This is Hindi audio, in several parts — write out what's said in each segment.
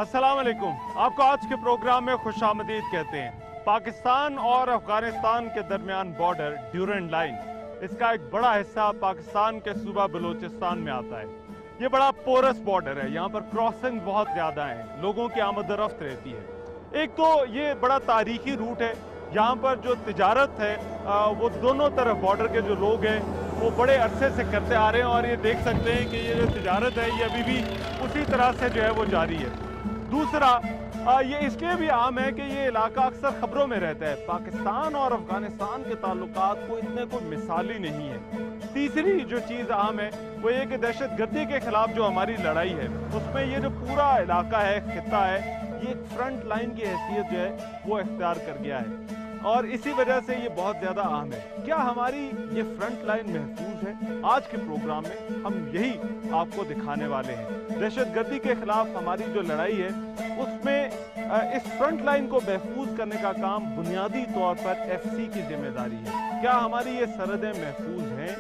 अस्सलाम वालेकुम। आपको आज के प्रोग्राम में खुशामदीद कहते हैं। पाकिस्तान और अफगानिस्तान के दरमियान बॉर्डर ड्यूरेंट लाइन, इसका एक बड़ा हिस्सा पाकिस्तान के सूबा बलूचिस्तान में आता है। ये बड़ा पोरस बॉर्डर है, यहाँ पर क्रॉसिंग बहुत ज़्यादा है, लोगों की आमद-ओ-रफ्त रहती है। एक तो ये बड़ा तारीखी रूट है, यहाँ पर जो तिजारत है वो दोनों तरफ बॉर्डर के जो लोग हैं वो बड़े अरसे से करते आ रहे हैं और ये देख सकते हैं कि ये जो तिजारत है ये अभी भी उसी तरह से जो है वो जारी है। दूसरा, ये इसलिए भी आम है कि ये इलाका अक्सर खबरों में रहता है। पाकिस्तान और अफगानिस्तान के ताल्लुकात को इतने कोई मिसाली नहीं है। तीसरी जो चीज़ आम है वो ये कि दहशत गर्दी के खिलाफ जो हमारी लड़ाई है उसमें ये जो पूरा इलाका है, खित्ता है, ये एक फ्रंट लाइन की हैसियत जो है वो इख्तियार कर गया है और इसी वजह से ये बहुत ज़्यादा अहम है। क्या हमारी ये फ्रंट लाइन महफूज है? आज के प्रोग्राम में हम यही आपको दिखाने वाले हैं। दहशत गर्दी के खिलाफ हमारी जो लड़ाई है उसमें इस फ्रंट लाइन को महफूज करने का काम बुनियादी तौर पर एफसी की जिम्मेदारी है। क्या हमारी ये सरहदें महफूज हैं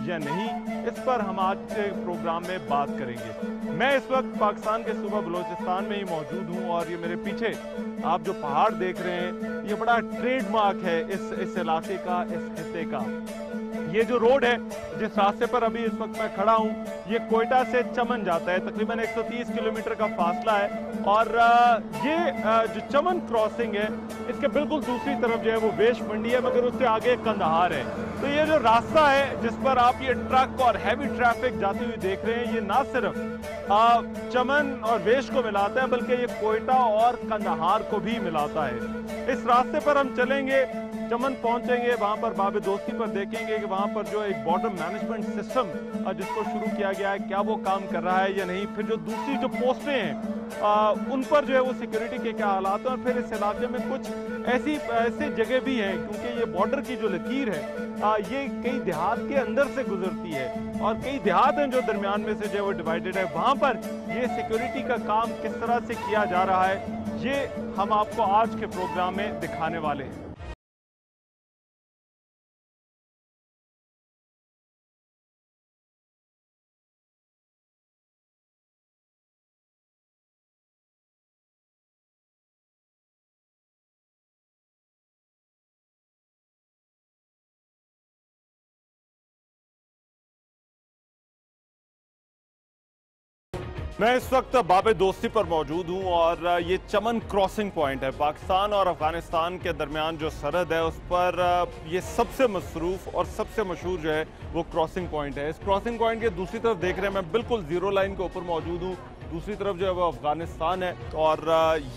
या नहीं, इस पर हम आज के प्रोग्राम में बात करेंगे। मैं इस वक्त पाकिस्तान के सूबा बलूचिस्तान में ही मौजूद हूँ और ये मेरे पीछे आप जो पहाड़ देख रहे हैं ये बड़ा ट्रेडमार्क है इस इलाके का, इस खित्ते का। ये जो रोड है जिस रास्ते पर अभी इस वक्त मैं खड़ा हूँ ये कोयटा से चमन जाता है, तकरीबन 130 किलोमीटर का फासला है और ये जो चमन क्रॉसिंग है इसके बिल्कुल दूसरी तरफ जो है वो वेश मंडी है, मगर उससे आगे कंदहार है। तो ये जो रास्ता है जिस पर आप ये ट्रक और हैवी ट्रैफिक जाती हुई देख रहे हैं ये ना सिर्फ चमन और वेश को मिलाता है बल्कि ये कोयटा और कंदहार को भी मिलाता है। इस रास्ते पर हम चलेंगे, चमन पहुंचेंगे, वहां पर बाबे दोस्ती पर देखेंगे कि वहां पर जो एक बॉर्डर मैनेजमेंट सिस्टम जिसको शुरू किया गया है क्या वो काम कर रहा है या नहीं। फिर जो दूसरी जो पोस्टें हैं उन पर जो है वो सिक्योरिटी के क्या हालात हैं और फिर इस इलाके में कुछ ऐसी जगह भी हैं क्योंकि ये बॉर्डर की जो लकीर है ये कई देहात के अंदर से गुजरती है और कई देहात हैं जो दरमियान में से जो है वो डिवाइडेड है। वहां पर ये सिक्योरिटी का काम किस तरह से किया जा रहा है ये हम आपको आज के प्रोग्राम में दिखाने वाले हैं। मैं इस वक्त बाबे दोस्ती पर मौजूद हूं और ये चमन क्रॉसिंग पॉइंट है। पाकिस्तान और अफगानिस्तान के दरमियान जो सरहद है उस पर ये सबसे मसरूफ और सबसे मशहूर जो है वो क्रॉसिंग पॉइंट है। इस क्रॉसिंग पॉइंट के दूसरी तरफ देख रहे हैं, मैं बिल्कुल जीरो लाइन के ऊपर मौजूद हूँ। दूसरी तरफ जो है वो अफगानिस्तान है और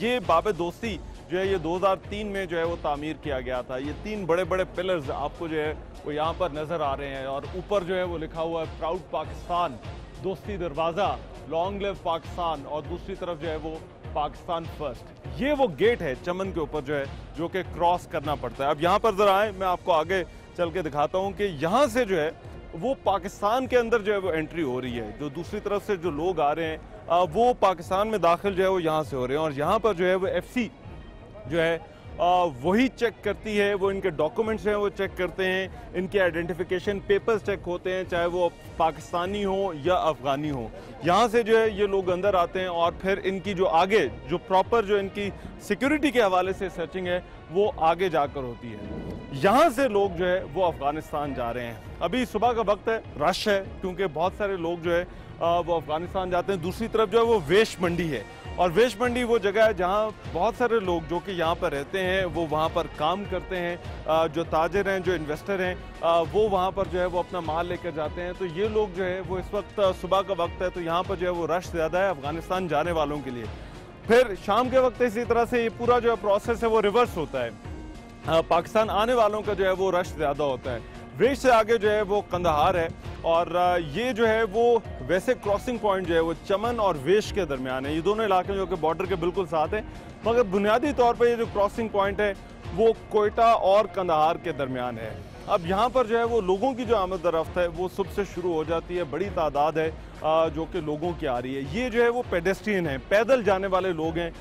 ये बाबे दोस्ती जो है ये 2003 में जो है वो तामीर किया गया था। ये 3 बड़े बड़े पिलर्स आपको जो है वो यहाँ पर नज़र आ रहे हैं और ऊपर जो है वो लिखा हुआ है प्राउड पाकिस्तान, दोस्ती दरवाज़ा, लॉन्ग लिव पाकिस्तान और दूसरी तरफ जो है वो पाकिस्तान फर्स्ट। ये वो गेट है चमन के ऊपर जो है जो कि क्रॉस करना पड़ता है। अब यहाँ पर जरा आए, मैं आपको आगे चल के दिखाता हूँ कि यहाँ से जो है वो पाकिस्तान के अंदर जो है वो एंट्री हो रही है। जो दूसरी तरफ से जो लोग आ रहे हैं वो पाकिस्तान में दाखिल जो है वो यहाँ से हो रहे हैं और यहाँ पर जो है वो एफसी जो है वही चेक करती है, वो इनके डॉक्यूमेंट्स हैं वो चेक करते हैं, इनके आइडेंटिफिकेशन पेपर्स चेक होते हैं, चाहे वो पाकिस्तानी हो या अफ़गानी हो। यहाँ से जो है ये लोग अंदर आते हैं और फिर इनकी जो आगे जो प्रॉपर जो इनकी सिक्योरिटी के हवाले से सर्चिंग है वो आगे जाकर होती है। यहाँ से लोग जो है वो अफ़गानिस्तान जा रहे हैं। अभी सुबह का वक्त है, रश है क्योंकि बहुत सारे लोग जो है वो अफ़गानिस्तान जाते हैं। दूसरी तरफ जो है वो वेश मंडी है और वेश मंडी वो जगह है जहाँ बहुत सारे लोग जो कि यहाँ पर रहते हैं वो वहाँ पर काम करते हैं। जो ताजिर हैं, जो इन्वेस्टर हैं वो वहाँ पर जो है वो अपना माल लेकर जाते हैं। तो ये लोग जो है वो इस वक्त सुबह का वक्त है तो यहाँ पर जो है वो रश ज़्यादा है अफ़गानिस्तान जाने वालों के लिए। फिर शाम के वक्त इसी तरह से ये पूरा जो प्रोसेस है वो रिवर्स होता है, पाकिस्तान आने वालों का जो है वो रश ज़्यादा होता है। वेश से आगे जो है वो कंदहार है और ये जो है वो वैसे क्रॉसिंग पॉइंट जो है वो चमन और वेश के दरमियान है। ये दोनों इलाके जो कि बॉर्डर के बिल्कुल साथ हैं, मगर बुनियादी तौर पर ये जो क्रॉसिंग पॉइंट है वो कोयटा और कंदहार के दरमियान है। अब यहाँ पर जो है वो लोगों की जो आमद-ओ-रफ्त है वो सुबह से शुरू हो जाती है, बड़ी तादाद है जो कि लोगों की आ रही है। ये जो है वो पेडेस्ट्रियन है, पैदल जाने वाले लोग हैं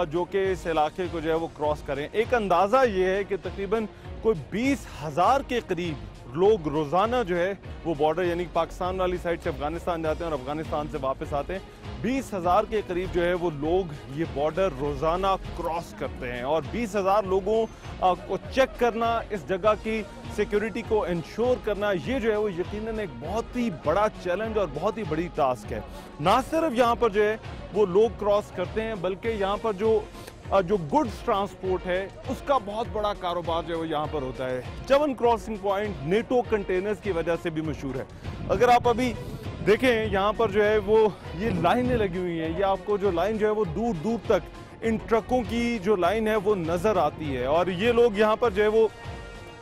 जो कि इस इलाके को जो है वो क्रॉस करें। एक अंदाज़ा ये है कि तकरीबन कोई 20,000 के करीब लोग रोज़ाना जो है वो बॉर्डर यानी पाकिस्तान वाली साइड से अफगानिस्तान जाते हैं और अफगानिस्तान से वापस आते हैं। 20,000 के करीब जो है वो लोग ये बॉर्डर रोज़ाना क्रॉस करते हैं और 20,000 लोगों को चेक करना, इस जगह की सिक्योरिटी को इंश्योर करना, ये जो है वो यकीनन एक बहुत ही बड़ा चैलेंज और बहुत ही बड़ी टास्क है। ना सिर्फ यहाँ पर जो है वो लोग क्रॉस करते हैं बल्कि यहाँ पर जो गुड्स ट्रांसपोर्ट है उसका बहुत बड़ा कारोबार जो है वो यहाँ पर होता है। चमन क्रॉसिंग पॉइंट नेटो कंटेनर्स की वजह से भी मशहूर है। अगर आप अभी देखें यहाँ पर जो है वो ये लाइनें लगी हुई हैं, ये आपको जो लाइन जो है वो दूर दूर तक इन ट्रकों की जो लाइन है वो नज़र आती है और ये लोग यहाँ पर जो है वो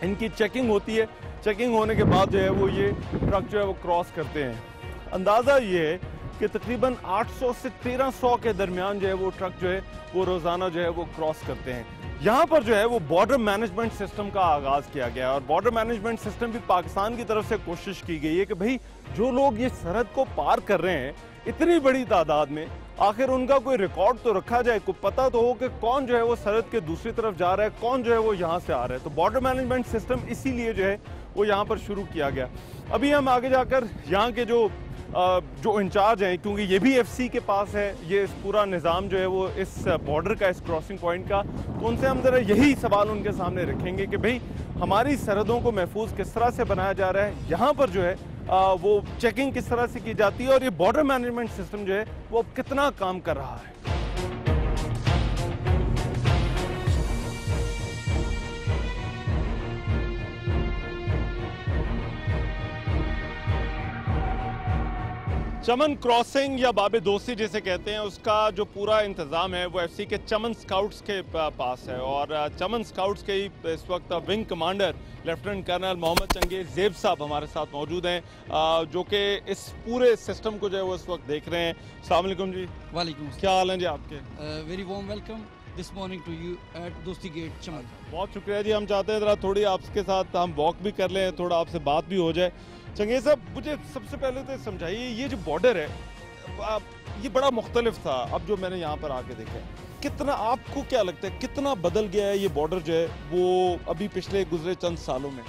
इनकी चेकिंग होती है। चेकिंग होने के बाद जो है वो ये ट्रक जो है वो क्रॉस करते हैं। अंदाज़ा ये है कि तकरीबन 800 से 1300 के दरमियान जो है वो ट्रक जो है वो रोज़ाना जो है वो क्रॉस करते हैं। यहाँ पर जो है वो बॉर्डर मैनेजमेंट सिस्टम का आगाज़ किया गया है और बॉर्डर मैनेजमेंट सिस्टम भी पाकिस्तान की तरफ से कोशिश की गई है कि भाई जो लोग ये सरहद को पार कर रहे हैं इतनी बड़ी तादाद में, आखिर उनका कोई रिकॉर्ड तो रखा जाए, कोई पता तो हो कि कौन जो है वो सरहद के दूसरी तरफ जा रहा है, कौन जो है वो यहाँ से आ रहा है। तो बॉर्डर मैनेजमेंट सिस्टम इसीलिए जो है वो यहाँ पर शुरू किया गया। अभी हम आगे जाकर यहाँ के जो इंचार्ज हैं, क्योंकि ये भी एफसी के पास है ये पूरा निज़ाम जो है वो इस बॉर्डर का, इस क्रॉसिंग पॉइंट का, तो उनसे हम ज़रा यही सवाल उनके सामने रखेंगे कि भाई हमारी सरहदों को महफूज किस तरह से बनाया जा रहा है, यहाँ पर जो है वो चेकिंग किस तरह से की जाती है और ये बॉर्डर मैनेजमेंट सिस्टम जो है वो कितना काम कर रहा है। चमन क्रॉसिंग या बाबे दोस्ती जिसे कहते हैं, उसका जो पूरा इंतज़ाम है वो एफसी के चमन स्काउट्स के पास है और चमन स्काउट्स के ही इस वक्त wing commander lieutenant colonel Mohammad Changez Zeb Sahab हमारे साथ मौजूद हैं, जो कि इस पूरे सिस्टम को जो है वो इस वक्त देख रहे हैं। अस्सलाम वालेकुम जी। वालेकुम। क्या हाल है जी आपके? Very warm welcome this morning to you at Dosti gate Chaman. बहुत शुक्रिया जी। हम चाहते हैं ज़रा थोड़ी आपके साथ हम वॉक भी कर लें, थोड़ा आपसे बात भी हो जाए। चंगेज़ साहब, मुझे सबसे पहले तो समझाइए, ये जो बॉर्डर है ये बड़ा मुख्तलिफ था, अब जो मैंने यहाँ पर आके देखा है, कितना आपको क्या लगता है कितना बदल गया है ये बॉर्डर जो है वो अभी पिछले गुजरे चंद सालों में?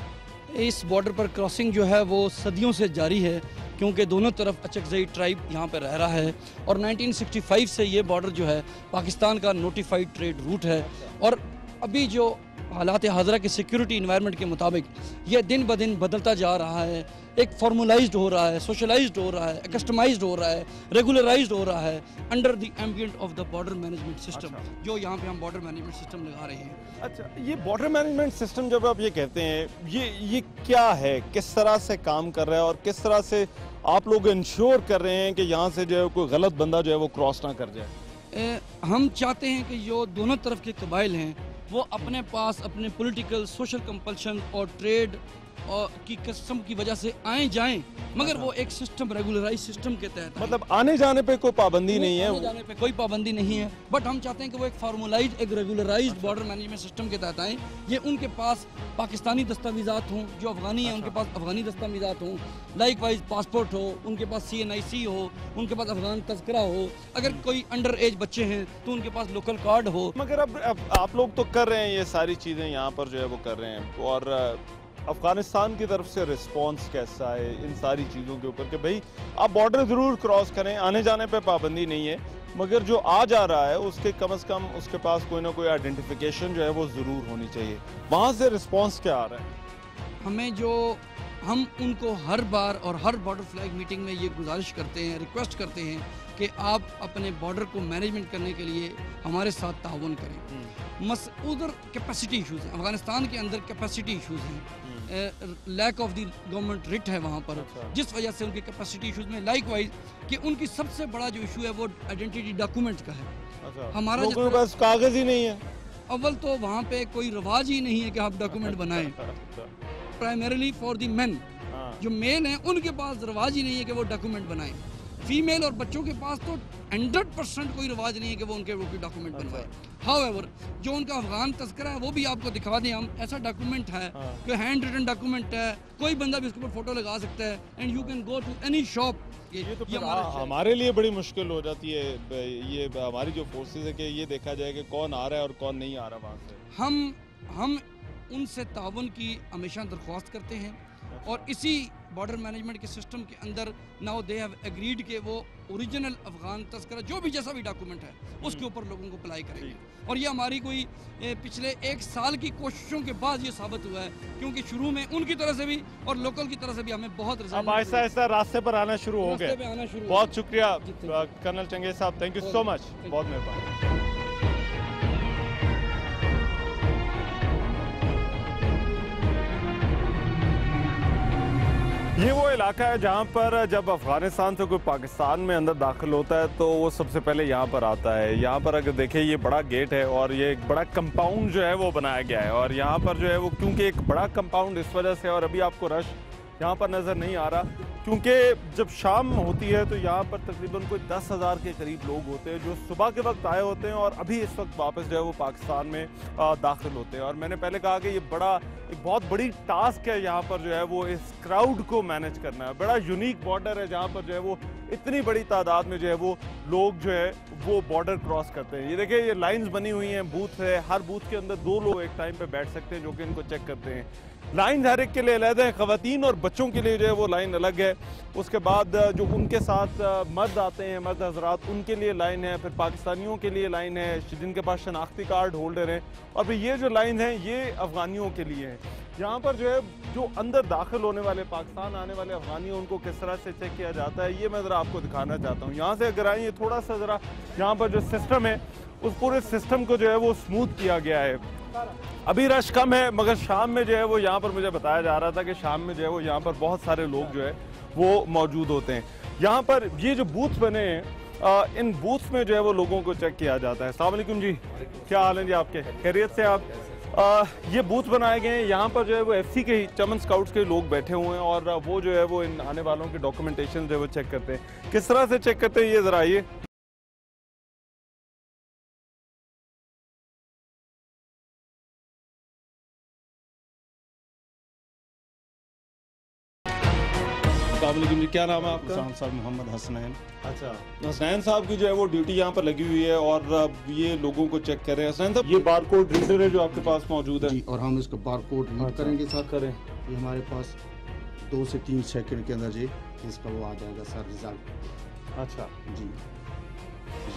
इस बॉर्डर पर क्रॉसिंग जो है वो सदियों से जारी है, क्योंकि दोनों तरफ अचकज़ई ट्राइब यहाँ पर रह रहा है और 1965 से ये बॉर्डर जो है पाकिस्तान का नोटिफाइड ट्रेड रूट है और अभी जो हालात हाज़रा के सिक्योरिटी इन्वायरमेंट के मुताबिक ये दिन ब दिन बदलता जा रहा है, एक फॉर्मुलाइज्ड हो रहा है, सोशलाइज्ड हो रहा है, कस्टमाइज्ड हो रहा है, रेगुलराइज्ड हो रहा है under the ambient of the border management system. जो यहाँ पे हम बॉर्डर मैनेजमेंट सिस्टम लगा रहे हैं। अच्छा, ये बॉर्डर मैनेजमेंट सिस्टम जब आप ये कहते हैं, ये क्या है, किस तरह से काम कर रहा है और किस तरह से आप लोग इंश्योर कर रहे हैं कि यहाँ से जो है कोई गलत बंदा जो है वो क्रॉस ना कर जाए? हम चाहते हैं कि जो दोनों तरफ के कबाइल हैं वो अपने पास अपने पॉलिटिकल सोशल कंपल्शन और ट्रेड और की कस्म की वजह से आए जाएं, मगर वो एक सिस्टम रेगुलराइज सिस्टम के तहत, मतलब आने जाने पे कोई पाबंदी नहीं है, आने जाने पे कोई पाबंदी नहीं है, बट हम चाहते हैं कि वो एक फार्मलाइज्ड, एक रेगुलराइज्ड बॉर्डर मैनेजमेंट सिस्टम के तहत आएँ। ये उनके पास पाकिस्तानी दस्तावेजात हों, जो अफगानी हैं उनके पास अफगानी दस्तावेजात हों, लाइक वाइज पासपोर्ट हो, उनके पास CNIC हो, उनके पास अफगान तस्करा हो, अगर कोई अंडर एज बच्चे हैं तो उनके पास लोकल कार्ड हो। मगर अब आप लोग तो कर रहे हैं ये सारी चीज़ें यहाँ पर जो है वो कर रहे हैं, और अफगानिस्तान की तरफ से रिस्पांस कैसा है इन सारी चीज़ों के ऊपर कि भाई आप बॉर्डर ज़रूर क्रॉस करें, आने जाने पे पाबंदी नहीं है, मगर जो आ जा रहा है उसके कम से कम उसके पास कोई ना कोई आइडेंटिफिकेशन जो है वो ज़रूर होनी चाहिए, वहाँ से रिस्पांस क्या आ रहा है? हम उनको हर बार और हर बॉर्डर फ्लैग मीटिंग में ये गुजारिश करते हैं, रिक्वेस्ट करते हैं कि आप अपने बॉर्डर को मैनेजमेंट करने के लिए हमारे साथ ताउन करें। उधर कैपेसिटी इशूज़ हैं, अफगानिस्तान के अंदर कैपेसिटी इशूज़ हैं, lack of the government writ है वहाँ पर, जिस वजह से उनकी कैपेसिटी इशूज़ में लाइक वाइज कि उनकी सबसे बड़ा जो इशू है वो आइडेंटिटी डॉक्यूमेंट्स का है। हमारा लोगों के पास कागज़ ही नहीं है। अव्वल तो वहाँ पे कोई रिवाज ही नहीं है कि आप डॉक्यूमेंट बनाएं। प्राइमरीली फॉर दी मेन, जो मेन है उनके पास रिवाज ही नहीं है कि वो डॉक्यूमेंट बनाएं। फीमेल और बच्चों के पास तो 100% कोई रिवाज नहीं है कि वो उनके डॉक्यूमेंट बनवाए। हाउएवर जो उनका अफगान तस्करा है वो भी आपको दिखा दें हम, ऐसा डॉक्यूमेंट है जो हैंड रिटन डॉक्यूमेंट है, कोई बंदा भी उसके ऊपर फोटो लगा सकता है and you can go to any shop. ये तो हमारे लिए बड़ी मुश्किल हो जाती है ये हमारी जो फोर्सेस है कि ये देखा जाए कि कौन आ रहा है और कौन नहीं आ रहा वहाँ से। हम उनसे ताउन की हमेशा दरख्वास्त करते हैं और इसी बॉर्डर मैनेजमेंट के सिस्टम के अंदर नाउ दे हैव एग्रीड के वो ओरिजिनल अफगान तस्करा जो भी जैसा भी डॉक्यूमेंट है उसके ऊपर लोगों को अप्लाई करेंगे। और ये हमारी कोई पिछले 1 साल की कोशिशों के बाद ये साबित हुआ है, क्योंकि शुरू में उनकी तरह से भी और लोकल की तरह से भी हमें बहुत अब आहिस्ता आहिस्ता रास्ते पर आना शुरू हो गए। बहुत शुक्रिया कर्नल चंगेज साहब, थैंक यू सो मच, बहुत मेहरबानी। ये वो इलाका है जहाँ पर जब अफगानिस्तान से कोई पाकिस्तान में अंदर दाखिल होता है तो वो सबसे पहले यहाँ पर आता है। यहाँ पर अगर देखें ये बड़ा गेट है और ये एक बड़ा कंपाउंड जो है वो बनाया गया है, और यहाँ पर जो है वो क्योंकि एक बड़ा कंपाउंड इस वजह से, और अभी आपको रश यहाँ पर नज़र नहीं आ रहा क्योंकि जब शाम होती है तो यहाँ पर तकरीबन कोई 10,000 के करीब लोग होते हैं जो सुबह के वक्त आए होते हैं और अभी इस वक्त वापस जो है वो पाकिस्तान में दाखिल होते हैं। और मैंने पहले कहा कि ये एक बहुत बड़ी टास्क है यहाँ पर जो है वो इस क्राउड को मैनेज करना है। बड़ा यूनिक बॉर्डर है जहाँ पर जो है वो इतनी बड़ी तादाद में जो है वो लोग जो है वो बॉर्डर क्रॉस करते हैं। ये देखिए ये लाइंस बनी हुई हैं, बूथ है, हर बूथ के अंदर 2 लोग एक टाइम पे बैठ सकते हैं जो कि इनको चेक करते हैं। लाइन हर एक के लिए अलग है, ख़वातीन और बच्चों के लिए जो है वो लाइन अलग है। उसके बाद जो उनके साथ मर्द आते हैं, मर्द हजरात, उनके लिए लाइन है, फिर पाकिस्तानियों के लिए लाइन है जिनके पास शनाख्ती कार्ड होल्डर हैं, और फिर ये जो लाइन है ये अफगानियों के लिए है। यहाँ पर जो है जो अंदर दाखिल होने वाले पाकिस्तान आने वाले अफगानी उनको किस तरह से चेक किया जाता है ये मैं ज़रा आपको दिखाना चाहता हूँ। यहाँ से अगर आए थोड़ा सा ज़रा यहाँ पर जो सिस्टम है उस पूरे सिस्टम को जो है वो स्मूथ किया गया है। अभी रश कम है मगर शाम में जो है वो यहाँ पर मुझे बताया जा रहा था कि शाम में जो है वो यहाँ पर बहुत सारे लोग जो है वो मौजूद होते हैं। यहाँ पर ये जो बूथ बने हैं इन बूथ में जो है वो लोगों को चेक किया जाता है। अस्सलाम वालेकुम जी, क्या हाल है जी आपके, खैरियत से आप? ये बूथ बनाए गए हैं, यहाँ पर जो है वो एफसी के चमन स्काउट्स के लोग बैठे हुए हैं और वो जो है वो इन आने वालों के डॉक्यूमेंटेशन जो है वो चेक करते हैं। किस तरह से चेक करते हैं ये ज़रा आइए। जी क्या नाम है आपका? साहब मोहम्मद हसनैन। अच्छा, हसनैन साहब की जो है वो ड्यूटी यहाँ पर लगी हुई है और ये लोगों को चेक कर रहे हैं। हसनैन साहब ये बारकोड रीडर है जो आपके पास मौजूद है जी, और हम इसका बारकोड रीड करेंगे सर। करें ये हमारे पास 2 से 3 सेकंड के अंदर जी इसका वो आ जाएगा सर रिजल्ट। अच्छा जी,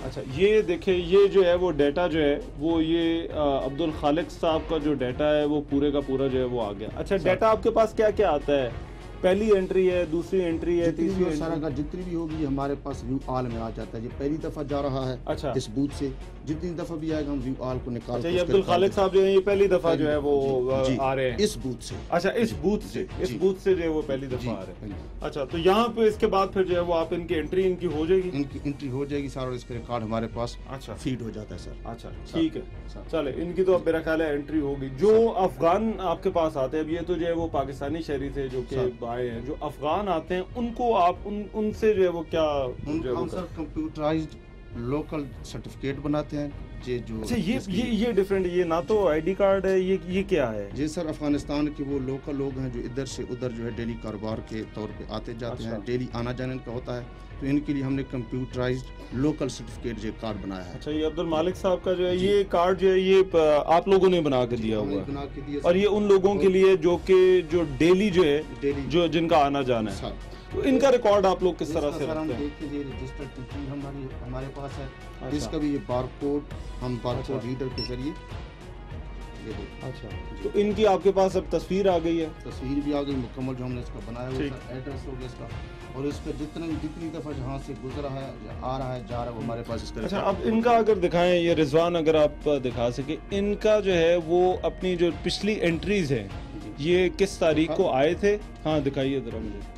अच्छा ये देखिए ये जो है वो डाटा जो है वो ये अब्दुल खालिक साहब का जो डाटा है वो पूरे का पूरा जो है वो आ गया। अच्छा, डाटा आपके पास क्या क्या आता है? पहली एंट्री है, दूसरी एंट्री है, तीसरी एंट्री? सारा का जितनी भी होगी हमारे पास व्यू ऑल में आ जाता है। ये पहली दफा जा रहा है। अच्छा, इस बूथ से जितनी दफा भी आएगा हम व्यू ऑल को निकाल। अच्छा, ये अब्दुल खालिक साहब जो है ये पहली दफा जो है वो आ रहे हैं इस बूथ से। अच्छा, इस बूथ से जो है वो पहली दफा आ रहे हैं। अच्छा, तो यहाँ पे इसके बाद फिर जो है वो आप इनकी एंट्री इनकी हो जाएगी? इनकी एंट्री हो जाएगी सर और इसका रिकॉर्ड हमारे पास अच्छा फीड हो जाता है सर। अच्छा ठीक है, चले इनकी तो अब मेरा ख्याल है एंट्री होगी। जो अफगान आपके पास आते हैं, अब ये तो जो है वो पाकिस्तानी शहरी थे जो कि आए हैं, जो अफगान आते हैं उनको आप उनसे जो है वो क्या कंप्यूटराइज्ड लोकल सर्टिफिकेट बनाते हैं जी जो। अच्छा, ये डिफरेंट, ये ना तो आईडी कार्ड है, ये क्या है? जी सर, अफगानिस्तान के वो लोकल लोग हैं जो इधर से उधर जो है डेली कारोबार के तौर पे आते जाते हैं, डेली आना जाने इनका होता है, तो इनके लिए हमने कंप्यूटराइज्ड लोकल सर्टिफिकेट जो कार्ड बनाया है। अच्छा, ये अब्दुल मालिक साहब का जो है ये कार्ड जो है ये आप लोगों ने बना के दिया हुआ है, और ये उन लोगों के लिए जो डेली जो है जो जिनका आना जाना है, तो इनका रिकॉर्ड आप लोग किस तरह से रखते हैं? रजिस्टर्ड टिकट हमारे पास है। इसका भी ये बारकोड हम बारकोड रीडर के जरिए। अच्छा, तो इनकी आपके पास अब तस्वीर आ गई है? तस्वीर भी आ गई मुकम्मल जो हमने इसका बनाया हुआ है, एड्रेस हो गया इसका, और इसका जितनी दफा जहाँ से गुजरा है, आ रहा है, जा रहा है, वो हमारे पास इसका। अच्छा, अब इनका अगर दिखाएं, ये रिजवान अगर आप दिखा सके, इनका जो है वो अपनी जो पिछली एंट्रीज हैं ये किस तारीख को आए थे? हाँ दिखाइए जरा मुझे।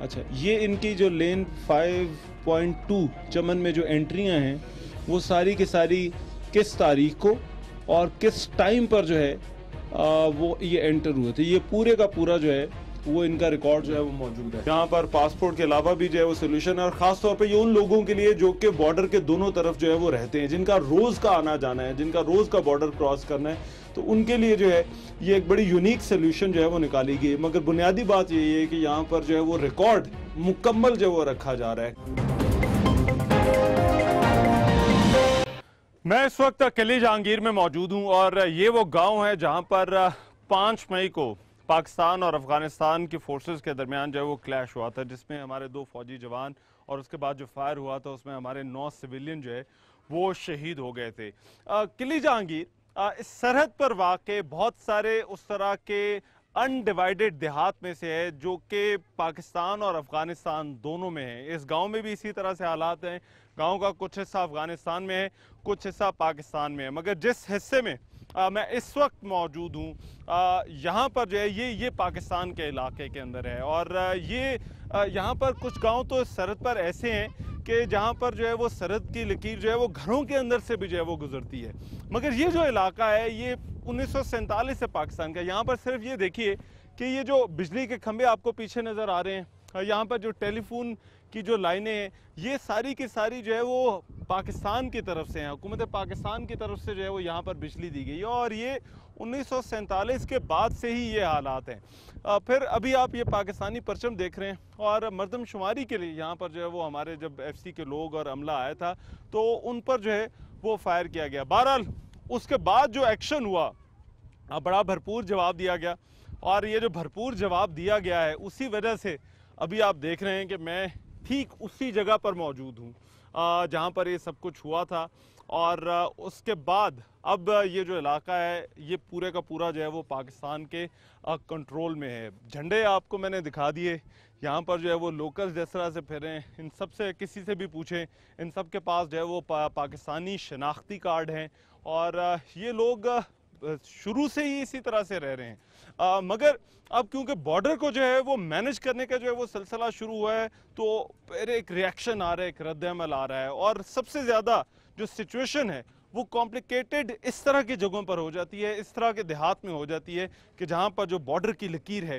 अच्छा, ये इनकी जो लेन 5.2 चमन में जो एंट्रियां हैं वो सारी की सारी किस तारीख को और किस टाइम पर जो है वो ये एंटर हुए थे, ये पूरे का पूरा जो है वो इनका रिकॉर्ड जो है वो मौजूद है। यहाँ पर पासपोर्ट के अलावा भी जो है वो सोल्यूशन है, और खास तौर पे ये उन लोगों के लिए जो कि बॉर्डर के दोनों तरफ जो है वो रहते हैं, जिनका रोज का आना जाना है, जिनका रोज का बॉर्डर क्रॉस करना है, तो उनके लिए जो है ये एक बड़ी यूनिक सोल्यूशन जो है वो निकाली गई। मगर बुनियादी बात यही है कि यहाँ पर जो है वो रिकॉर्ड मुकम्मल जो है वो रखा जा रहा है। मैं इस वक्त किले जहांगीर में मौजूद हूँ और ये वो गांव है जहां पर 5 मई को पाकिस्तान और अफ़गानिस्तान की फोर्सेस के दरमियान जो है वो क्लैश हुआ था, जिसमें हमारे 2 फौजी जवान और उसके बाद जो फायर हुआ था उसमें हमारे 9 सिविलियन जो है वो शहीद हो गए थे। किली जहांगीर इस सरहद पर वाक़े बहुत सारे उस तरह के अनडिवाइडेड देहात में से है जो कि पाकिस्तान और अफ़गानिस्तान दोनों में है। इस गांव में भी इसी तरह से हालात हैं। गांव का कुछ हिस्सा अफ़गानिस्तान में है, कुछ हिस्सा पाकिस्तान में है, मगर जिस हिस्से में मैं इस वक्त मौजूद हूँ यहाँ पर जो है ये पाकिस्तान के इलाके के अंदर है। और ये यहाँ पर कुछ गांव तो इस सरहद पर ऐसे हैं कि जहाँ पर जो है वो सरहद की लकीर जो है वो घरों के अंदर से भी जो है वो गुजरती है। मगर ये जो इलाका है ये 1947 से पाकिस्तान का। यहाँ पर सिर्फ ये देखिए कि ये जो बिजली के खंभे आपको पीछे नज़र आ रहे हैं, यहाँ पर जो टेलीफोन की जो लाइनें हैं, ये सारी की सारी जो है वो पाकिस्तान की तरफ से हैं। हुकूमत पाकिस्तान की तरफ से जो है वो यहाँ पर बिजली दी गई है और ये 1947 के बाद से ही ये हालात हैं। फिर अभी आप ये पाकिस्तानी परचम देख रहे हैं और मरदमशुमारी के लिए यहाँ पर जो है वो हमारे जब FC के लोग और अमला आया था तो उन पर जो है वो फायर किया गया। बहरहाल उसके बाद जो एक्शन हुआ बड़ा भरपूर जवाब दिया गया और ये जो भरपूर जवाब दिया गया है उसी वजह से अभी आप देख रहे हैं कि मैं ठीक उसी जगह पर मौजूद हूँ जहाँ पर ये सब कुछ हुआ था। और उसके बाद अब ये जो इलाका है ये पूरे का पूरा जो है वो पाकिस्तान के कंट्रोल में है। झंडे आपको मैंने दिखा दिए, यहाँ पर जो है वो लोकल्स जिस तरह से फिर हैं, इन सब से किसी से भी पूछें, इन सब के पास जो है वो पाकिस्तानी शनाख्ती कार्ड हैं और ये लोग शुरू से ही इसी तरह से रह रहे हैं। मगर अब क्योंकि बॉर्डर को जो है वो मैनेज करने का जो है वो सिलसिला शुरू हुआ है तो फिर एक रिएक्शन आ रहा है, एक रद्द-ए-अमल आ रहा है और सबसे ज़्यादा जो सिचुएशन है वो कॉम्प्लिकेटेड इस तरह की जगहों पर हो जाती है, इस तरह के देहात में हो जाती है कि जहाँ पर जो बॉर्डर की लकीर है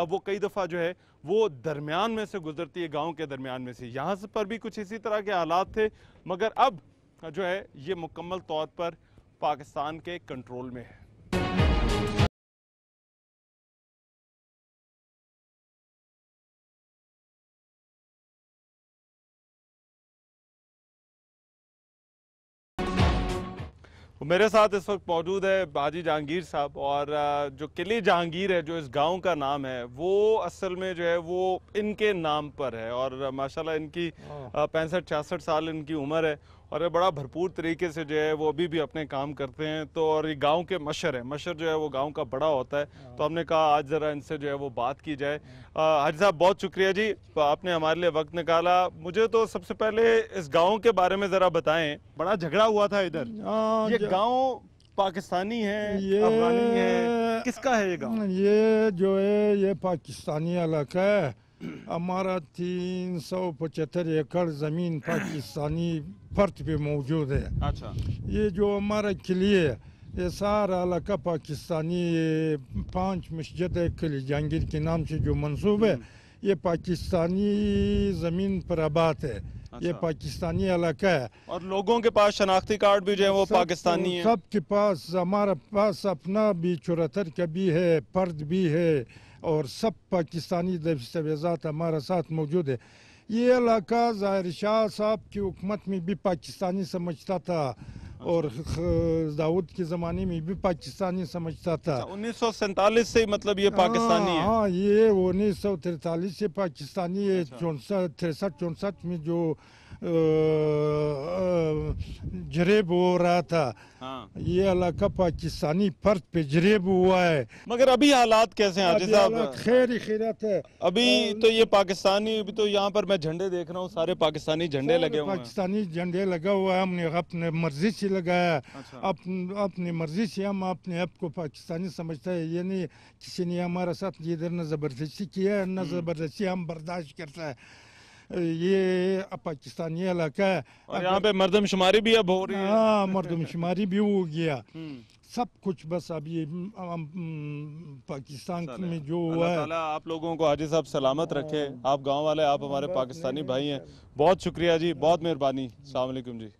वो कई दफ़ा जो है वो दरमियान में से गुजरती है, गाँव के दरमियान में से। यहाँ से पर भी कुछ इसी तरह के हालात थे मगर अब जो है ये मुकम्मल तौर पर पाकिस्तान के कंट्रोल में है। मेरे साथ इस वक्त मौजूद है हाजी जहांगीर साहब और जो किले जहांगीर है जो इस गांव का नाम है वो असल में जो है वो इनके नाम पर है और माशाल्लाह इनकी 65-66 साल इनकी उम्र है और ये बड़ा भरपूर तरीके से जो है वो अभी भी अपने काम करते हैं। तो और ये गांव के मशर है, मशर जो है वो गांव का बड़ा होता है, तो हमने कहा आज ज़रा इनसे जो है वो बात की जाए। हाजी साहब बहुत शुक्रिया जी, आपने हमारे लिए वक्त निकाला। मुझे तो सबसे पहले इस गाँव के बारे में ज़रा बताएं, बड़ा झगड़ा हुआ था इधर, ये गाँव पाकिस्तानी है, अफगानी है, किसका है ये गाँव? ये जो है ये पाकिस्तानी इलाका है। हमारा 375 एकड़ ज़मीन पाकिस्तानी फर्द पे मौजूद है। अच्छा, ये जो हमारा किले है ये सारा इलाका पाकिस्तानी 5 मस्जिद है किले जहांगीर के नाम से जो मंसूब है, ये पाकिस्तानी ज़मीन पर आबाद है। ये पाकिस्तानी इलाका है और लोगों के पास शनाख्ती कार्ड भी जो है वो पाकिस्तानी है। सबके पास, हमारा पास अपना भी 74 का भी है, फर्द भी है और सब पाकिस्तानी दस्तावेज़ात हमारा साथ मौजूद है। ये इलाका ज़ाहिर शाह साहब की हुकूमत में भी पाकिस्तानी समझता था और दाऊद के ज़माने में भी पाकिस्तानी समझता था। 1947 से मतलब ये पाकिस्तानी है? हाँ, ये 1943 से पाकिस्तानी है। 63-64 में जो जरेब हो रहा था, हाँ। ये इलाका पाकिस्तानी फर्द पे जरेब हुआ है। मगर अभी हालात कैसे हैं हाजी साहब? खैर खैरत है अभी तो ये पाकिस्तानी, अभी तो यहाँ पर मैं झंडे देख रहा हूँ, सारे पाकिस्तानी झंडे लगे हुए हैं। पाकिस्तानी झंडे लगा हुआ है, हमने अपने मर्जी से लगाया। अच्छा। अपनी मर्जी से हम अपने आप को पाकिस्तानी समझता है, ये नहीं किसी ने हमारा साथ इधर न जबरदस्ती किया है, न जबरदस्ती हम बर्दाश्त करता है। ये पाकिस्तानी इलाका है और यहाँ पे मर्दमशुमारी भी अब हो रही है। हाँ, मर्दमशुमारी भी हो गया, सब कुछ। बस अब ये पाकिस्तान में जो हुआ है, आप लोगों को हाजी साहब सलामत रखे। आप गांव वाले, आप हमारे पाकिस्तानी भाई हैं, बहुत शुक्रिया जी, बहुत मेहरबानी। अस्सलाम वालेकुम जी।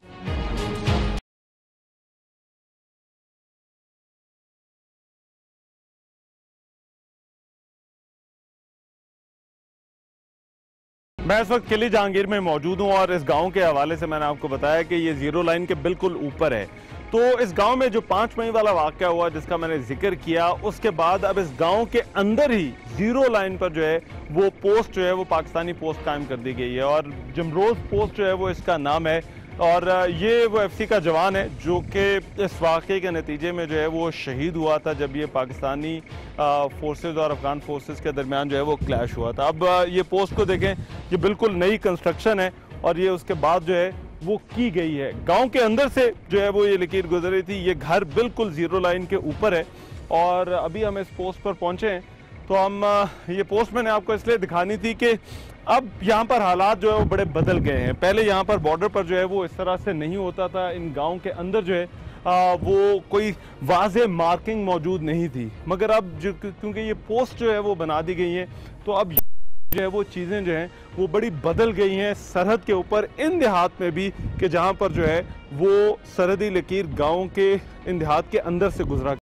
मैं इस वक्त किले जहांगीर में मौजूद हूँ और इस गांव के हवाले से मैंने आपको बताया कि ये जीरो लाइन के बिल्कुल ऊपर है। तो इस गांव में जो 5 मई वाला वाकया हुआ जिसका मैंने जिक्र किया, उसके बाद अब इस गांव के अंदर ही जीरो लाइन पर जो है वो पोस्ट जो है वो पाकिस्तानी पोस्ट कायम कर दी गई है और जमरोज पोस्ट जो है वो इसका नाम है। और ये वो एफसी का जवान है जो कि इस वाक़े के नतीजे में जो है वो शहीद हुआ था जब ये पाकिस्तानी फोर्सेस और अफगान फोर्सेस के दरमियान जो है वो क्लैश हुआ था। अब ये पोस्ट को देखें, ये बिल्कुल नई कंस्ट्रक्शन है और ये उसके बाद जो है वो की गई है। गांव के अंदर से जो है वो ये लकीर गुजर रही थी। ये घर बिल्कुल जीरो लाइन के ऊपर है और अभी हम इस पोस्ट पर पहुंचे हैं तो हम ये पोस्ट मैंने आपको इसलिए दिखानी थी कि अब यहाँ पर हालात जो है वो बड़े बदल गए हैं। पहले यहाँ पर बॉर्डर पर जो है वो इस तरह से नहीं होता था। इन गाँव के अंदर जो है वो कोई वाज़े मार्किंग मौजूद नहीं थी, मगर अब क्योंकि ये पोस्ट जो है वो बना दी गई हैं तो अब जो है वो चीज़ें जो हैं वो बड़ी बदल गई हैं सरहद के ऊपर इन देहात में भी, कि जहाँ पर जो है वो सरहदी लकीर गाँव के इन देहात के अंदर से गुजरा।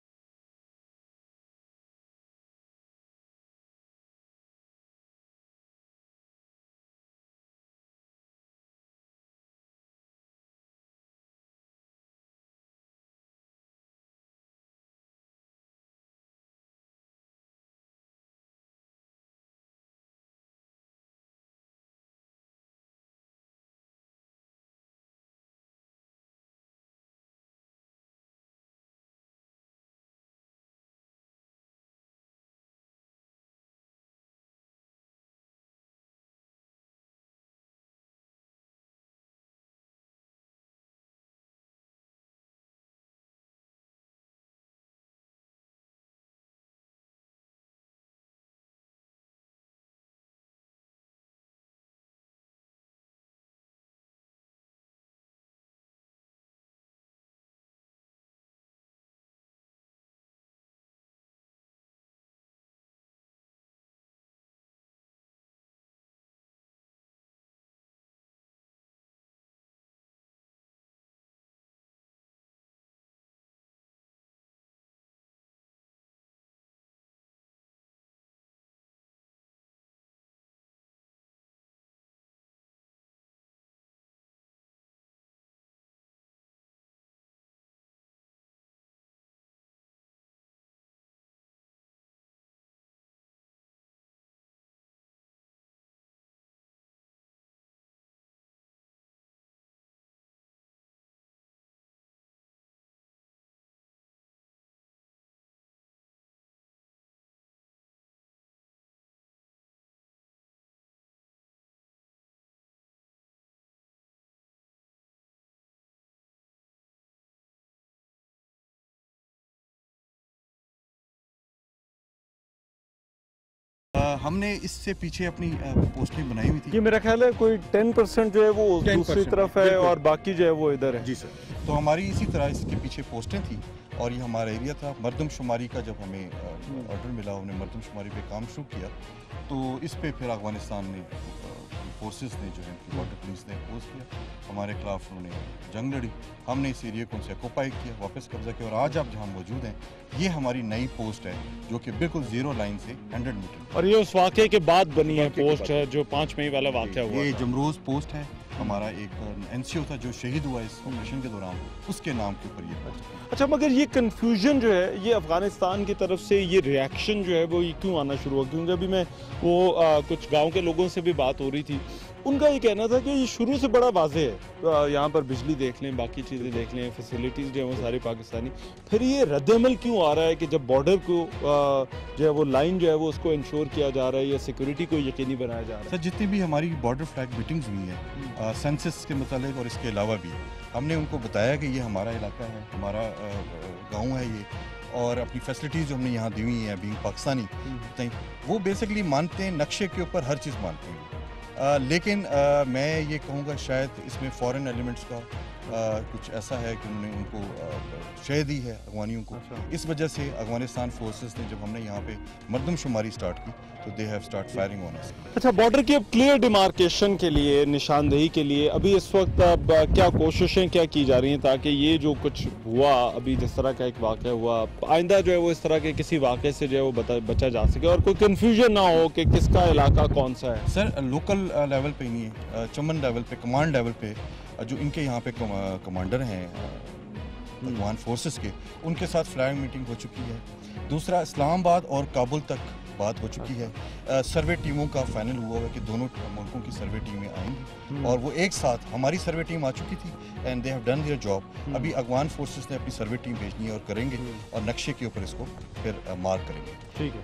हमने इससे पीछे अपनी पोस्टें बनाई हुई थी। ये मेरा ख्याल है कोई 10% जो है वो दूसरी तरफ है और बाकी जो है वो इधर है। जी सर। तो हमारी इसी तरह इसके पीछे पोस्टें थी और ये हमारा एरिया था। मरदमशुमारी का जब हमें ऑर्डर मिला, हमने मरदमशुमारी पे काम शुरू किया तो इस पे फिर अफगानिस्तान ने फोर्सेस ने जो है बॉर्डर पुलिस ने अपोज किया, हमारे खिलाफ उन्होंने जंग लड़ी। हमने इस एरिया को उनसे ऑक्यूपाई किया, वापस कब्जा किया और आज आप जहाँ मौजूद हैं ये हमारी नई पोस्ट है जो कि बिल्कुल जीरो लाइन से 100 मीटर। और ये उस वाक़े के बाद बनी है पोस्ट है जो 5 मई वाला वाक़या हुआ। ये जमरोज पोस्ट है। हमारा एक एनसीओ था जो शहीद हुआ इस ऑपरेशन के दौरान, उसके नाम के ऊपर ये पोस्ट है। अच्छा, मगर ये कंफ्यूजन जो है ये अफगानिस्तान की तरफ से ये रिएक्शन जो है वो ये क्यों आना शुरू हुआ? क्योंकि अभी मैं वो कुछ गांव के लोगों से भी बात हो रही थी, उनका ये कहना था कि ये शुरू से बड़ा वाज़े है। यहाँ पर बिजली देख लें, बाकी चीज़ें देख लें, फैसिलिटीज़ जो है वो सारी पाकिस्तानी। फिर ये रद्दअमल क्यों आ रहा है कि जब बॉर्डर को जो है वो लाइन जो है वो उसको इंश्योर किया जा रहा है या सिक्योरिटी को यकीनी बनाया जा रहा है? सर, जितनी भी हमारी बॉर्डर फ्लैग मीटिंग्स हुई हैं सेंसस के मुतालिक और इसके अलावा भी हमने उनको बताया कि ये हमारा इलाका है, हमारा गाँव है ये, और अपनी फैसिलिटीज़ जो हमने यहाँ दी हुई हैं बीइंग पाकिस्तानी, वो बेसिकली मानते हैं, नक्शे के ऊपर हर चीज़ मानते हैं। लेकिन मैं ये कहूँगा शायद इसमें फॉरेन एलिमेंट्स का कुछ ऐसा है कि उन्होंने उनको शय दी है अफगानियों को। इस वजह से अफगानिस्तान फोर्सेस ने जब हमने यहाँ पे मरदमशुमारी स्टार्ट की तो they have start firing on us. अच्छा, बॉर्डर की अब क्लियर डिमार्केशन के लिए, निशानदेही के लिए अभी इस वक्त अब क्या कोशिशें क्या की जा रही हैं ताकि ये जो कुछ हुआ अभी जिस तरह का एक वाक़या हुआ, आइंदा जो है वो इस तरह के किसी वाक़े से जो है वो बचा जा सके और कोई कन्फ्यूजन ना हो कि किसका इलाका कौन सा है? सर, लोकल लेवल पे नहीं है, चमन लेवल पे, कमांड लेवल पे जो इनके यहाँ पे कमांडर हैं अफगान फोर्सेस के, उनके साथ फ्लैग मीटिंग हो चुकी है। दूसरा, इस्लामाबाद और काबुल तक बात हो चुकी है। सर्वे टीमों का फाइनल हुआ है कि दोनों मुल्कों की सर्वे टीमें आएंगी और वो एक साथ, हमारी सर्वे टीम आ चुकी थी and they have done their job. अभी अफगान फोर्सेस ने अपनी सर्वे टीम भेजनी है और करेंगे और नक्शे के ऊपर इसको फिर मार्क करेंगे। ठीक है,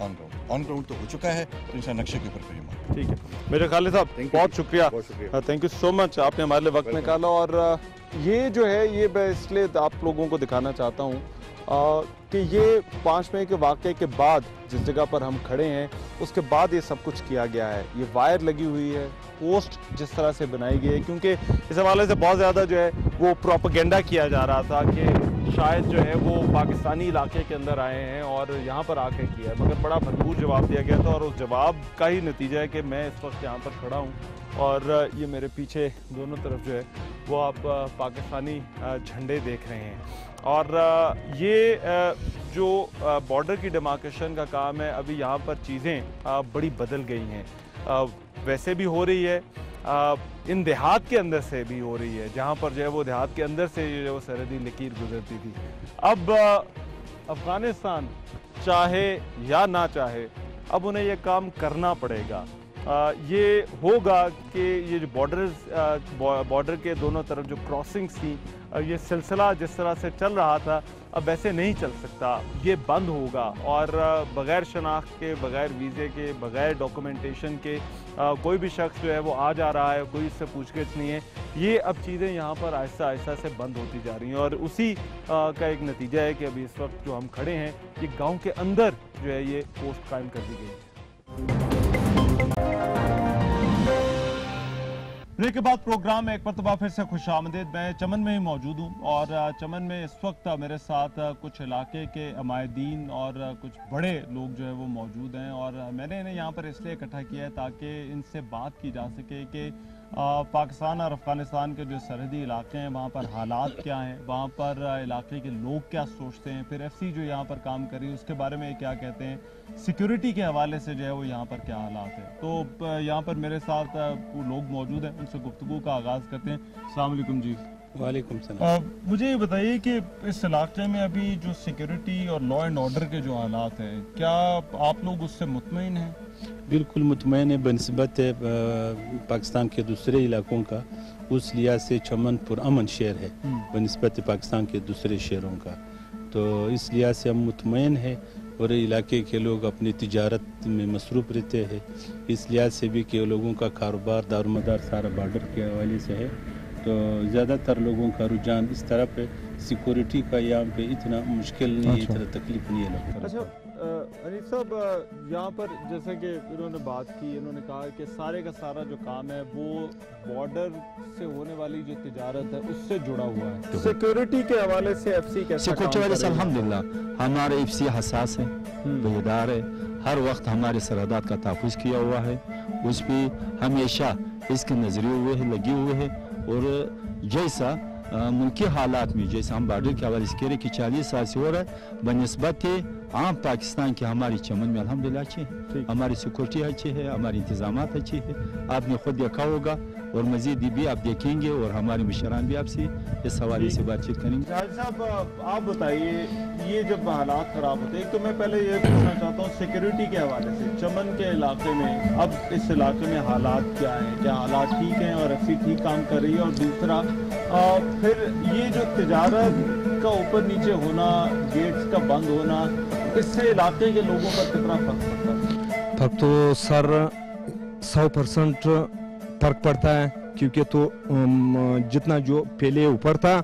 ऑन ग्राउंड तो हो चुका है, तो इंशाल्लाह नक्शे के ऊपर फिर मार्क। ठीक है मेरे खालिद साहब, बहुत शुक्रिया, थैंक यू सो मच, आपने हमारे लिए वक्त निकाला। और ये जो है ये मैं इसलिए आप लोगों को दिखाना चाहता हूँ कि ये 5 मई के वाक़े के बाद जिस जगह पर हम खड़े हैं उसके बाद ये सब कुछ किया गया है। ये वायर लगी हुई है, पोस्ट जिस तरह से बनाई गई है, क्योंकि इस हवाले से बहुत ज़्यादा जो है वो प्रोपेगेंडा किया जा रहा था कि शायद जो है वो पाकिस्तानी इलाके के अंदर आए हैं और यहाँ पर आके किया है, मगर बड़ा भरपूर जवाब दिया गया था और उस जवाब का ही नतीजा है कि मैं इस वक्त यहाँ पर खड़ा हूँ और ये मेरे पीछे दोनों तरफ जो है वो आप पाकिस्तानी झंडे देख रहे हैं। और ये जो बॉर्डर की डिमार्केशन का काम है, अभी यहाँ पर चीज़ें बड़ी बदल गई हैं। वैसे भी हो रही है, इन देहात के अंदर से भी हो रही है, जहाँ पर जो है वो देहात के अंदर से जो वो सरहदी लकीर गुजरती थी। अब अफ़गानिस्तान चाहे या ना चाहे, अब उन्हें ये काम करना पड़ेगा। ये होगा कि ये जो बॉर्डर के दोनों तरफ जो क्रॉसिंग्स थी, ये सिलसिला जिस तरह से चल रहा था अब वैसे नहीं चल सकता, ये बंद होगा और बग़ैर शनाख्त के, बग़ैर वीज़े के, बग़ैर डॉक्यूमेंटेशन के कोई भी शख्स जो है वो आ जा रहा है, कोई इससे पूछगिछ नहीं है। ये अब चीज़ें यहाँ पर आहिस्ता आहिस्ता से बंद होती जा रही हैं और उसी का एक नतीजा है कि अभी इस वक्त जो हम खड़े हैं ये गाँव के अंदर जो है ये पोस्ट कायम कर दी गई है। ब्रेक के बाद प्रोग्राम में एक मरतबा फिर से खुशामदीद। मैं चमन में ही मौजूद हूँ और चमन में इस वक्त मेरे साथ कुछ इलाके के अमायदीन और कुछ बड़े लोग जो है वो मौजूद हैं और मैंने इन्हें यहाँ पर इसलिए इकट्ठा किया है ताकि इनसे बात की जा सके कि पाकिस्तान और अफ़गानिस्तान के जो सरहदी इलाके हैं वहाँ पर हालात क्या हैं, वहाँ पर इलाके के लोग क्या सोचते हैं, फिर एफसी जो यहाँ पर काम कर रही है उसके बारे में क्या कहते हैं, सिक्योरिटी के हवाले से जो है वो यहाँ पर क्या हालात है। तो यहाँ पर मेरे साथ लोग मौजूद हैं, उनसे गुफ्तगू का आगाज़ करते हैं। अस्सलाम वालेकुम जी। वालेकुम सलाम। मुझे ये बताइए कि इस इलाके में अभी जो सिक्योरिटी और लॉ एंड ऑर्डर के जो हालात हैं, क्या आप लोग उससे मुतमईन हैं? बिल्कुल मुतमईन है बनिस्बत पाकिस्तान के दूसरे इलाकों का। उस लिहाज से चमन पुरअमन शहर है बनिस्बत पाकिस्तान के दूसरे शहरों का, तो इस लिहाज से हम मुतमईन है और इलाके के लोग अपनी तिजारत में मसरूफ़ रहते हैं। इस लिहाज से भी कि लोगों का कारोबार दारोमदार सारा बॉर्डर के हवाले से है, तो ज़्यादातर लोगों का रुझान इस तरफ है। सिक्योरिटी का यहाँ पे इतना मुश्किल नहीं है, इतना तकलीफ नहीं है लोगों को। अच्छा अनीस साहब, यहाँ पर जैसे कि इन्होंने बात की, इन्होंने कहा कि सारे का सारा जो काम है वो बॉर्डर से होने वाली जो तिजारत है उससे जुड़ा हुआ है। सिक्योरिटी के हवाले से एफसी कैसा सिक्योरिटी वाले से अल्हम्दुलिल्लाह हमारे एफसी हसास है, बेदार है, हर वक्त हमारे सरहदात का तहफ़्फ़ुज़ किया हुआ है, उस पर हमेशा इसके नजरिए हुए हैं, लगे हुए हैं। और जैसा मुल्की हालात में जैसे हम बॉर्डर के हवाले से कह रहे कि 40 साल से हो रहा है, बनिस्बत आम पाकिस्तान के हमारी चमन में अल्हम्दुलिल्लाह अच्छे हैं, हमारी सिक्योरिटी अच्छी है, हमारे इंतजाम अच्छे हैं। आपने खुद देखा होगा और मजीद भी आप देखेंगे और हमारे मुशरान भी आपसे इस हवाले से बातचीत करेंगे। राज साहब, आप बताइए, ये जब हालात ख़राब होते हैं, तो मैं पहले ये पूछना चाहता हूँ सिक्योरिटी के हवाले से चमन के इलाके में अब इस इलाके में हालात क्या हैं, क्या हालात ठीक हैं और एफसी ठीक काम कर रही है? और दूसरा फिर ये जो तिजारत का ऊपर नीचे होना, गेट्स का बंद होना, इससे इलाके के लोगों पर कितना फर्क पड़ता है? फर्क तो सर 100% फर्क पड़ता है, क्योंकि तो जितना जो पहले ऊपर था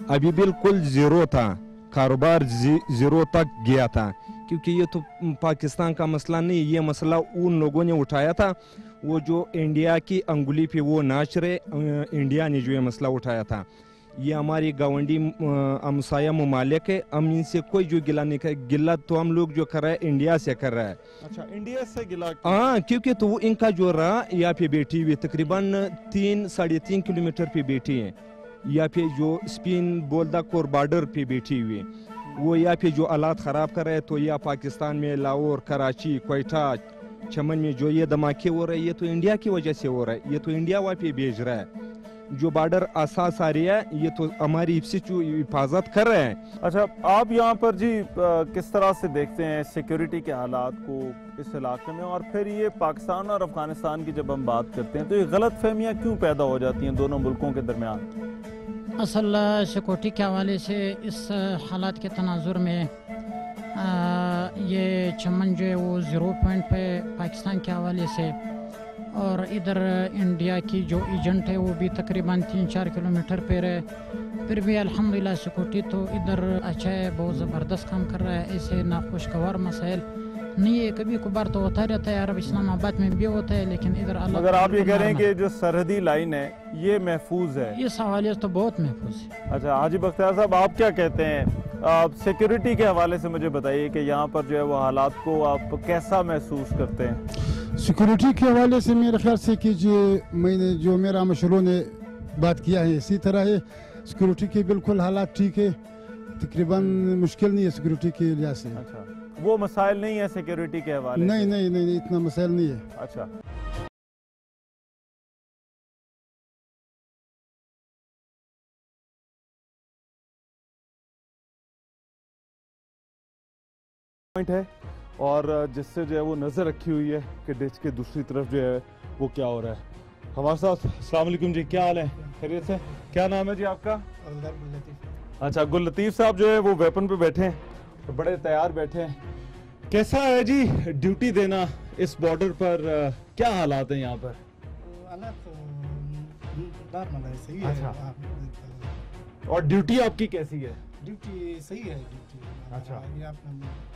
अभी बिल्कुल ज़ीरो था, कारोबार ज़ीरो तक गया था, क्योंकि ये तो पाकिस्तान का मसला नहीं, ये मसला उन लोगों ने उठाया था, वो जो इंडिया की अंगुली पे वो नाच रहे, इंडिया ने जो ये मसला उठाया था। ये हमारी गवंडी हमसाया ममालिक है, हम इनसे कोई जो गिला नहीं कर, गिला तो हम लोग जो कर रहे हैं इंडिया से कर रहा है। अच्छा, इंडिया से गिला? हाँ, क्योंकि तो वो इनका जो रहा यहाँ पे बैठी हुई तकरीबन 3-3.5 किलोमीटर पे बैठी है, यहाँ पे जो स्पिन बोल्दाकोर बॉर्डर पे बैठी हुई है, वो यहाँ पे जो हालात ख़राब कर रहे हैं। तो यह पाकिस्तान में लाहौर, कराची, कोयटा, चमन में जो ये धमाके हो रहे हैं, ये तो इंडिया की वजह से हो रहा है, ये तो इंडिया वहाँ पे भेज रहा है। जो बॉर्डर असास आ रही है, ये तो हमारी हिफाजत कर रहे हैं। अच्छा, आप यहाँ पर जी किस तरह से देखते हैं सिक्योरिटी के हालात को इस इलाके में, और फिर ये पाकिस्तान और अफगानिस्तान की जब हम बात करते हैं तो ये गलत फहमियाँ क्यों पैदा हो जाती हैं दोनों मुल्कों के दरमियान? असल सिक्योरिटी के हवाले से इस हालात के तनाजुर में ये चमन जो है वो 0 पॉइंट पे पाकिस्तान के हवाले से, और इधर इंडिया की जो एजेंट है वो भी तकरीबन 3-4 किलोमीटर पे है। फिर भी अल्हम्दुलिल्लाह सिक्योरिटी तो इधर अच्छा है, बहुत ज़बरदस्त काम कर रहा है। ऐसे नाखुशगवार मसाइल नहीं है, कभी कभार तो होता रहता है, अरब इस्लामाबाद में भी होता है, लेकिन इधर अगर आप ये कह रहे हैं कि जो सरहदी लाइन है ये महफूज है, इस हवाले से तो बहुत महफूज है। अच्छा हाजी बख्तियार साहब, आप क्या कहते हैं? आप सिक्योरिटी के हवाले से मुझे बताइए कि यहाँ पर जो है वो हालात को आप कैसा महसूस करते हैं? सिक्योरिटी के हवाले से मेरे ख्याल से कि मैंने जो मेरा मशरूं ने बात किया है इसी तरह है। सिक्योरिटी के बिल्कुल हालात ठीक है, तकरीबन मुश्किल नहीं है सिक्योरिटी के लिहाज से। अच्छा, वो मसाइल नहीं है सिक्योरिटी के हवाले? नहीं, इतना मसाइल नहीं है। अच्छा, पॉइंट है और जिससे जो है वो नज़र रखी हुई है कि डिच के दूसरी तरफ जो है वो क्या हो रहा है। हमारे साथ अस्सलाम वालेकुम जी, क्या हाल है? खैरियत से? क्या नाम है जी आपका? अच्छा, गुल लतीफ़ साहब जो है वो वेपन पे बैठे हैं, तो बड़े तैयार बैठे हैं। कैसा है जी ड्यूटी देना इस बॉर्डर पर? क्या हालात हैं यहाँ पर? हालात सही है। अच्छा, और ड्यूटी आपकी कैसी है? ड्यूटी सही है। अच्छा, ये आपने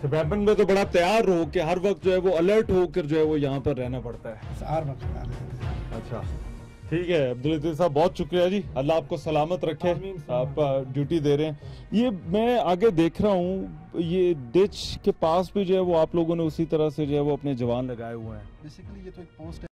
तो वेपन में तो बड़ा तैयार हो कि हर वक्त जो है वो अलर्ट होकर जो है वो यहाँ पर रहना पड़ता है। हर वक्त। अच्छा, ठीक है अब्दुल लतीफ़ साहब, बहुत शुक्रिया जी, अल्लाह आपको सलामत रखे। आप ड्यूटी दे रहे हैं। ये मैं आगे देख रहा हूँ, ये डिच के पास भी जो है वो आप लोगों ने उसी तरह से जो है वो अपने जवान लगाए हुए हैं। बेसिकली ये तो एक पोस्ट है।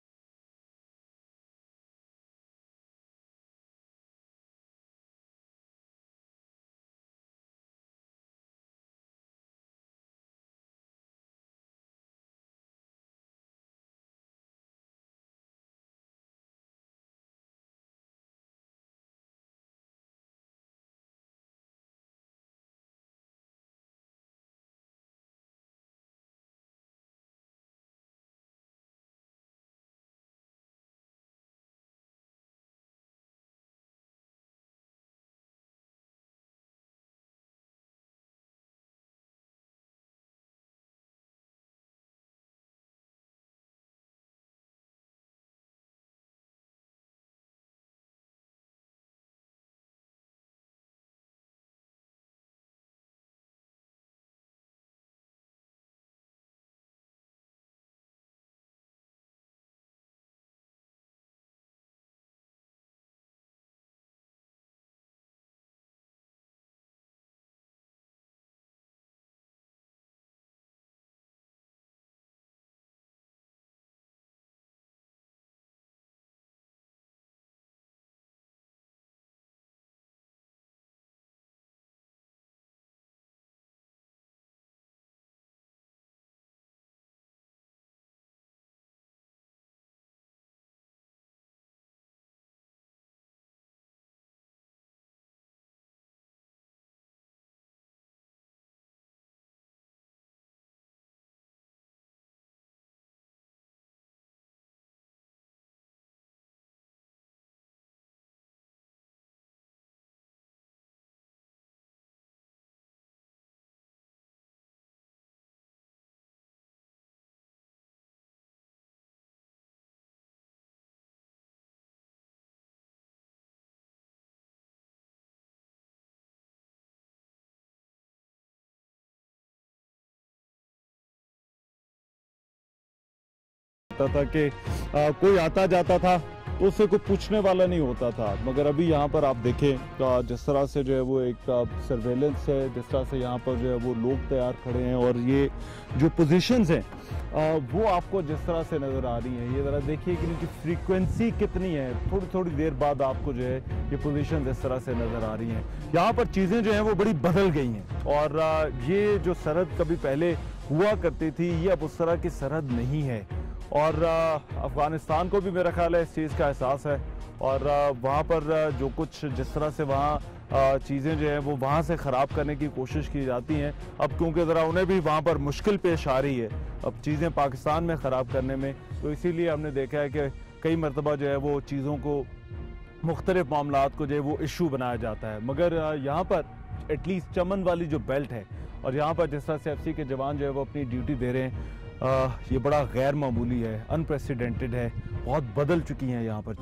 था कि कोई आता जाता था तो उससे कोई पूछने वाला नहीं होता था, मगर अभी यहाँ पर आप देखें जिस तरह से जो है वो एक सर्वेलेंस है, जिस तरह से यहाँ पर जो है वो लोग तैयार खड़े हैं, और ये जो पोजीशंस हैं वो आपको जिस तरह से नज़र आ रही हैं, ये ज़रा देखिए कि इनकी फ्रीक्वेंसी कितनी है। थोड़ी थोड़ी देर बाद आपको जो है ये पोजीशन इस तरह से नज़र आ रही हैं। यहाँ पर चीज़ें जो हैं वो बड़ी बदल गई हैं, और ये जो सरहद कभी पहले हुआ करती थी ये अब उस तरह की सरहद नहीं है। और अफ़गानिस्तान को भी मेरा ख्याल है इस चीज़ का एहसास है, और वहाँ पर जो कुछ जिस तरह से वहाँ चीज़ें जो हैं वो वहाँ से ख़राब करने की कोशिश की जाती हैं, अब क्योंकि ज़रा उन्हें भी वहाँ पर मुश्किल पेश आ रही है अब चीज़ें पाकिस्तान में ख़राब करने में, तो इसीलिए हमने देखा है कि कई मरतबा जो है वो चीज़ों को मुख्तलिफ मामलात को जो है वो इशू बनाया जाता है। मगर यहाँ पर एटलीस्ट चमन वाली जो बेल्ट है और यहाँ पर जिस तरह से एफसी के जवान जो है वो अपनी ड्यूटी दे रहे हैं, ये बड़ा गैर मामूली है, अनप्रेसिडेंटेड है, बहुत बदल चुकी हैं यहाँ पर।